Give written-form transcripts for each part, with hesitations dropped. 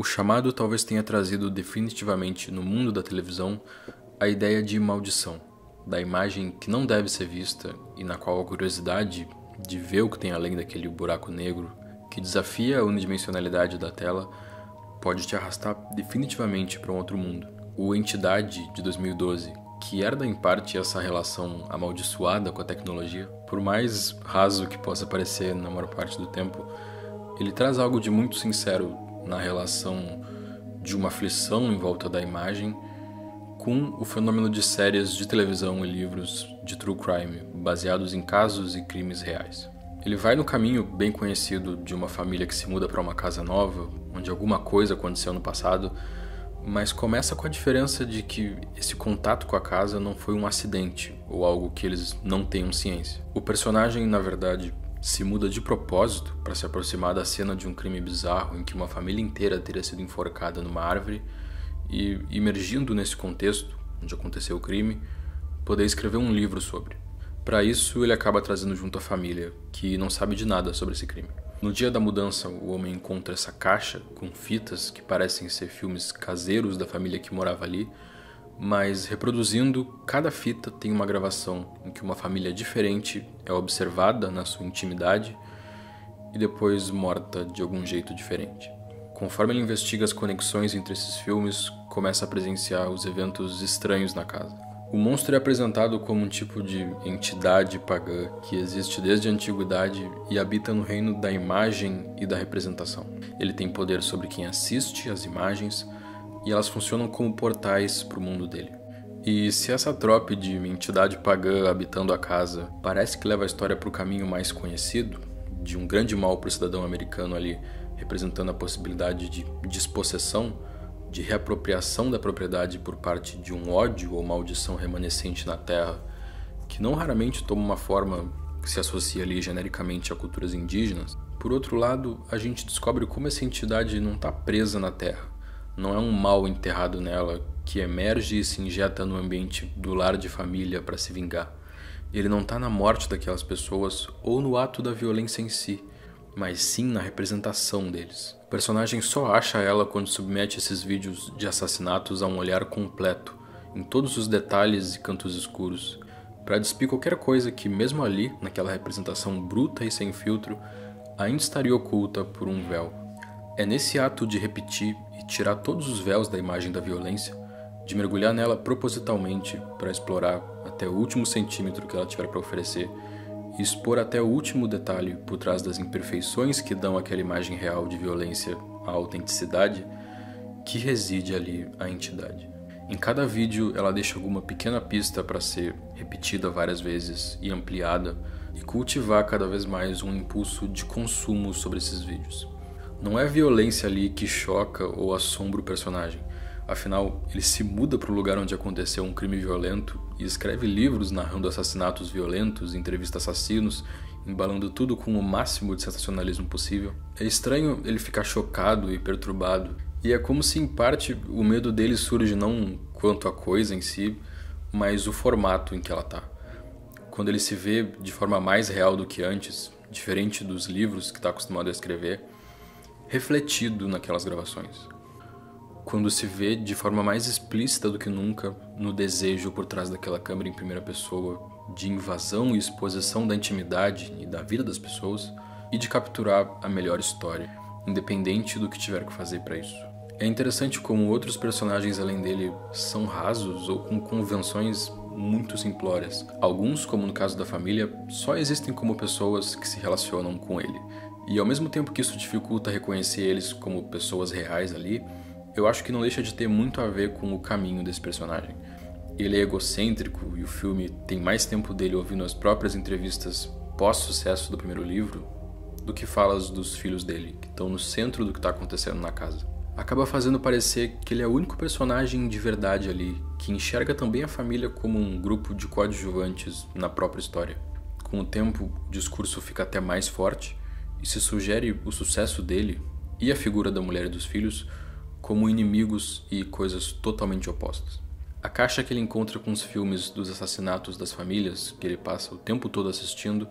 O chamado talvez tenha trazido definitivamente no mundo da televisão a ideia de maldição, da imagem que não deve ser vista e na qual a curiosidade de ver o que tem além daquele buraco negro que desafia a unidimensionalidade da tela pode te arrastar definitivamente para um outro mundo. O Entidade, de 2012, que herda em parte essa relação amaldiçoada com a tecnologia, por mais raso que possa parecer na maior parte do tempo, ele traz algo de muito sincero na relação de uma aflição em volta da imagem com o fenômeno de séries de televisão e livros de true crime, baseados em casos e crimes reais. Ele vai no caminho bem conhecido de uma família que se muda para uma casa nova, onde alguma coisa aconteceu no passado, mas começa com a diferença de que esse contato com a casa não foi um acidente ou algo que eles não tenham ciência. O personagem, na verdade, se muda de propósito para se aproximar da cena de um crime bizarro em que uma família inteira teria sido enforcada numa árvore e, imergindo nesse contexto, onde aconteceu o crime, poder escrever um livro sobre. Para isso, ele acaba trazendo junto a família, que não sabe de nada sobre esse crime. No dia da mudança, o homem encontra essa caixa com fitas que parecem ser filmes caseiros da família que morava ali, mas reproduzindo, cada fita tem uma gravação em que uma família diferente é observada na sua intimidade e depois morta de algum jeito diferente. Conforme ele investiga as conexões entre esses filmes, começa a presenciar os eventos estranhos na casa. O monstro é apresentado como um tipo de entidade pagã que existe desde a antiguidade e habita no reino da imagem e da representação. Ele tem poder sobre quem assiste às imagens e elas funcionam como portais para o mundo dele. E se essa trope de entidade pagã habitando a casa parece que leva a história para o caminho mais conhecido, de um grande mal para o cidadão americano ali, representando a possibilidade de despossessão, de reapropriação da propriedade por parte de um ódio ou maldição remanescente na Terra, que não raramente toma uma forma que se associa ali genericamente a culturas indígenas. Por outro lado, a gente descobre como essa entidade não está presa na Terra, não é um mal enterrado nela que emerge e se injeta no ambiente do lar de família para se vingar. Ele não está na morte daquelas pessoas ou no ato da violência em si, mas sim na representação deles. O personagem só acha ela quando submete esses vídeos de assassinatos a um olhar completo, em todos os detalhes e cantos escuros, para despir qualquer coisa que, mesmo ali, naquela representação bruta e sem filtro, ainda estaria oculta por um véu. É nesse ato de repetir e tirar todos os véus da imagem da violência, de mergulhar nela propositalmente para explorar até o último centímetro que ela tiver para oferecer, e expor até o último detalhe por trás das imperfeições que dão àquela imagem real de violência a autenticidade, que reside ali a entidade. Em cada vídeo ela deixa alguma pequena pista para ser repetida várias vezes e ampliada e cultivar cada vez mais um impulso de consumo sobre esses vídeos. Não é a violência ali que choca ou assombra o personagem. Afinal, ele se muda para o lugar onde aconteceu um crime violento e escreve livros narrando assassinatos violentos, entrevista assassinos, embalando tudo com o máximo de sensacionalismo possível. É estranho ele ficar chocado e perturbado, e é como se em parte o medo dele surge não quanto à coisa em si, mas o formato em que ela está. Quando ele se vê de forma mais real do que antes, diferente dos livros que está acostumado a escrever, refletido naquelas gravações. Quando se vê de forma mais explícita do que nunca no desejo por trás daquela câmera em primeira pessoa de invasão e exposição da intimidade e da vida das pessoas e de capturar a melhor história, independente do que tiver que fazer para isso. É interessante como outros personagens além dele são rasos ou com convenções muito simplórias. Alguns, como no caso da família, só existem como pessoas que se relacionam com ele. E ao mesmo tempo que isso dificulta reconhecer eles como pessoas reais ali, eu acho que não deixa de ter muito a ver com o caminho desse personagem. Ele é egocêntrico e o filme tem mais tempo dele ouvindo as próprias entrevistas pós-sucesso do primeiro livro do que falas dos filhos dele, que estão no centro do que está acontecendo na casa. Acaba fazendo parecer que ele é o único personagem de verdade ali, que enxerga também a família como um grupo de coadjuvantes na própria história. Com o tempo, o discurso fica até mais forte e se sugere o sucesso dele e a figura da mulher e dos filhos como inimigos e coisas totalmente opostas. A caixa que ele encontra com os filmes dos assassinatos das famílias, que ele passa o tempo todo assistindo,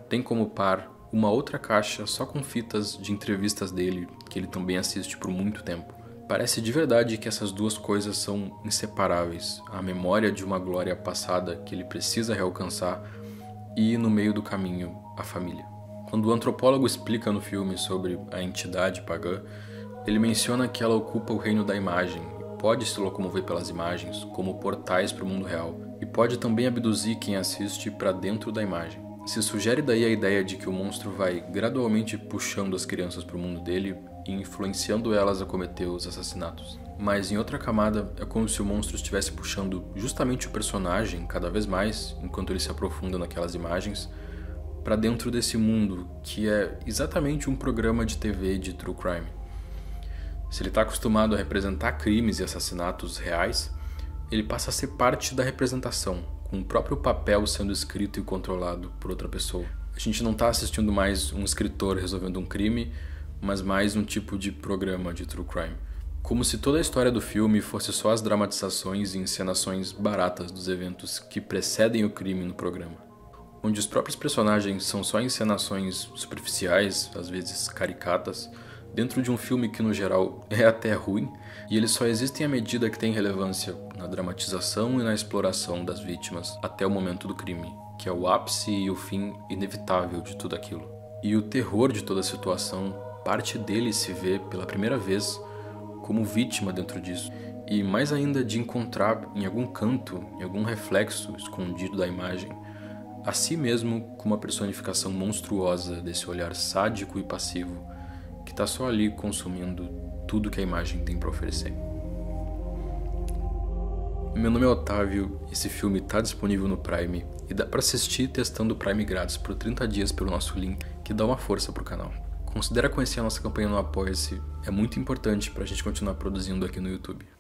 tem como par uma outra caixa só com fitas de entrevistas dele, que ele também assiste por muito tempo. Parece de verdade que essas duas coisas são inseparáveis, a memória de uma glória passada que ele precisa realcançar e, no meio do caminho, a família. Quando o antropólogo explica no filme sobre a entidade pagã, ele menciona que ela ocupa o reino da imagem, pode se locomover pelas imagens como portais para o mundo real, e pode também abduzir quem assiste para dentro da imagem. Se sugere daí a ideia de que o monstro vai gradualmente puxando as crianças para o mundo dele e influenciando elas a cometer os assassinatos. Mas em outra camada, é como se o monstro estivesse puxando justamente o personagem cada vez mais, enquanto ele se aprofunda naquelas imagens, para dentro desse mundo que é exatamente um programa de TV de true crime. Se ele está acostumado a representar crimes e assassinatos reais, ele passa a ser parte da representação, com o próprio papel sendo escrito e controlado por outra pessoa. A gente não está assistindo mais um escritor resolvendo um crime, mas mais um tipo de programa de true crime. Como se toda a história do filme fosse só as dramatizações e encenações baratas dos eventos que precedem o crime no programa. Onde os próprios personagens são só encenações superficiais, às vezes caricatas, dentro de um filme que no geral é até ruim, e eles só existem à medida que tem relevância na dramatização e na exploração das vítimas até o momento do crime, que é o ápice e o fim inevitável de tudo aquilo. E o terror de toda a situação, parte dele se vê pela primeira vez como vítima dentro disso, e mais ainda de encontrar em algum canto, em algum reflexo escondido da imagem, a si mesmo como uma personificação monstruosa desse olhar sádico e passivo, que está só ali consumindo tudo que a imagem tem para oferecer. Meu nome é Otávio, esse filme está disponível no Prime e dá para assistir testando o Prime grátis por 30 dias pelo nosso link, que dá uma força pro canal. Considera conhecer a nossa campanha no Apoia-se, é muito importante para a gente continuar produzindo aqui no YouTube.